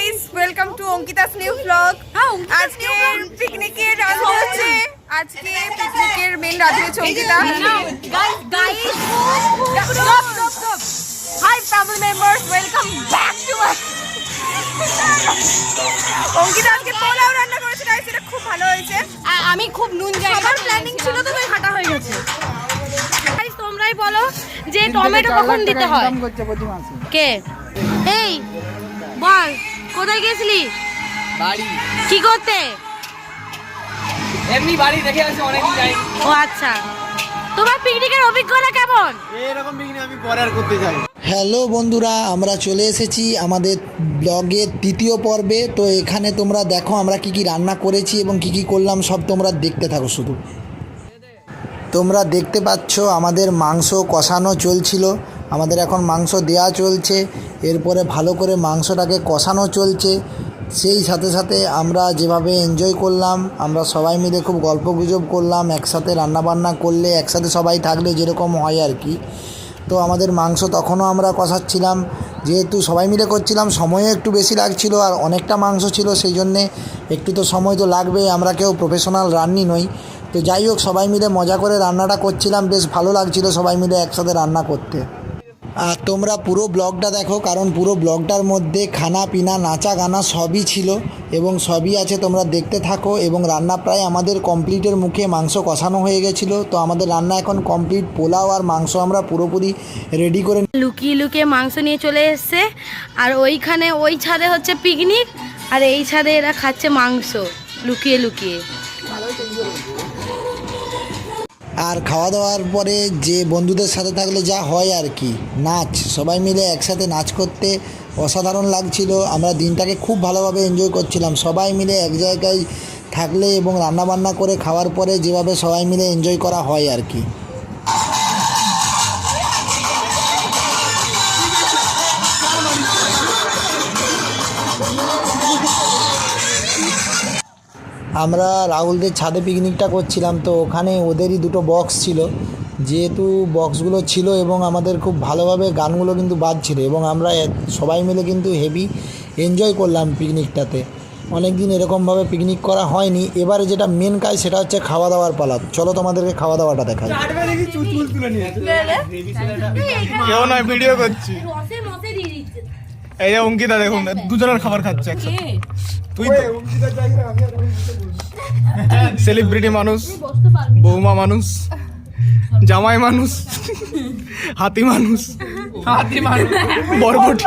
Guys, welcome to Ankita's new blog. আজকে পিকনিকের রাঁধুনি হচ্ছে, আজকে পিকনিকের মেন রাঁধুনি হচ্ছে Ankita. Hi family members, welcome back to Ankita. আজকে পোলাও রান্না করেছে গাইস, এটা খুব ভালো হয়েছে। আমি খুব নুন যাই, সবার প্ল্যানিং ছিল তো তাই হাঁটা হয়ে গেছে। গাইস তোমরাই বলো যে টমেটো কখন দিতে হয়। কে এই বল, কোথায় গেছিলি? বাড়ি কি করতে? এমনি বাড়ি দেখে আসি, অনেকদিন যাই। ও আচ্ছা, তোমার পিকনিকের অভিজ্ঞতা কেমন? এরকম পিকনিক আমি পরে আর করতে চাই। হ্যালো বন্ধুরা, আমরা চলে এসেছি আমাদের ব্লগের তৃতীয় পর্বে। তো এখানে তোমরা দেখো আমরা কি কি রান্না করেছি এবং কি কি করলাম, সব তোমরা দেখতে থাকো। শুধু তোমরা দেখতে পাচ্ছ আমাদের মাংস কষানো চলছিল, আমাদের এখন মাংস দেয়া চলছে, এরপরে ভালো করে মাংসটাকে কষানো চলছে। সেই সাথে সাথে আমরা যেভাবে এনজয় করলাম, আমরা সবাই মিলে খুব গল্পগুজব করলাম। একসাথে রান্নাবান্না করলে, একসাথে সবাই থাকলে যেরকম হয় আর কি। তো আমাদের মাংস তখনও আমরা কষাচ্ছিলাম, যেহেতু সবাই মিলে করছিলাম সময়ও একটু বেশি লাগছিল, আর অনেকটা মাংস ছিল, সেই জন্যে একটু তো সময় তো লাগবেই, আমরা কেউ প্রফেশনাল রান্নি নই। তো যাই হোক, সবাই মিলে মজা করে রান্নাটা করছিলাম, বেশ ভালো লাগছিল সবাই মিলে একসাথে রান্না করতে। আর তোমরা পুরো ব্লগটা দেখো, কারণ পুরো ব্লগটার মধ্যে খানা পিনা নাচা গানা সবই ছিল এবং সবই আছে, তোমরা দেখতে থাকো। এবং রান্না প্রায় আমাদের কমপ্লিটের মুখে, মাংস কষানো হয়ে গেছিলো। তো আমাদের রান্না এখন কমপ্লিট, পোলাও আর মাংস আমরা পুরোপুরি রেডি করে লুকিয়ে লুকিয়ে মাংস নিয়ে চলে এসছে, আর ওইখানে ওই ছাদে হচ্ছে পিকনিক, আর এই ছাদে এরা খাচ্ছে মাংস লুকিয়ে লুকিয়ে। আর খাওয়া দাওয়ার পরে যে বন্ধুদের সাথে থাকলে যা হয় আর কি, নাচ, সবাই মিলে একসাথে নাচ করতে অসাধারণ লাগছিল। আমরা দিনটাকে খুব ভালোভাবে এনজয় করছিলাম সবাই মিলে এক জায়গায় থাকলে, এবং রান্নাবান্না করে খাওয়ার পরে যেভাবে সবাই মিলে এনজয় করা হয় আর কি। আমরা রাহুলদের ছাদে পিকনিকটা করছিলাম, তো ওখানে ওদেরই দুটো বক্স ছিল, যেহেতু বক্সগুলো ছিল এবং আমাদের খুব ভালোভাবে গানগুলো কিন্তু বাজছিল, এবং আমরা সবাই মিলে কিন্তু হেভি এনজয় করলাম পিকনিকটাতে। অনেক দিন এরকমভাবে পিকনিক করা হয়নি। এবারে যেটা মেন কাজ সেটা হচ্ছে খাওয়া দাওয়ার পালা। চলো তোমাদেরকে খাওয়া দাওয়াটা দেখাই। কেউ নয়, ভিডিও করছি। এই যে অঙ্কিতা, দেখুন দুজনের খাবার খাচ্ছে একসাথে। তুই সেলিব্রিটি মানুষ, বৌমা মানুষ, জামাই মানুষ, হাতি মানুষ, বরবটি।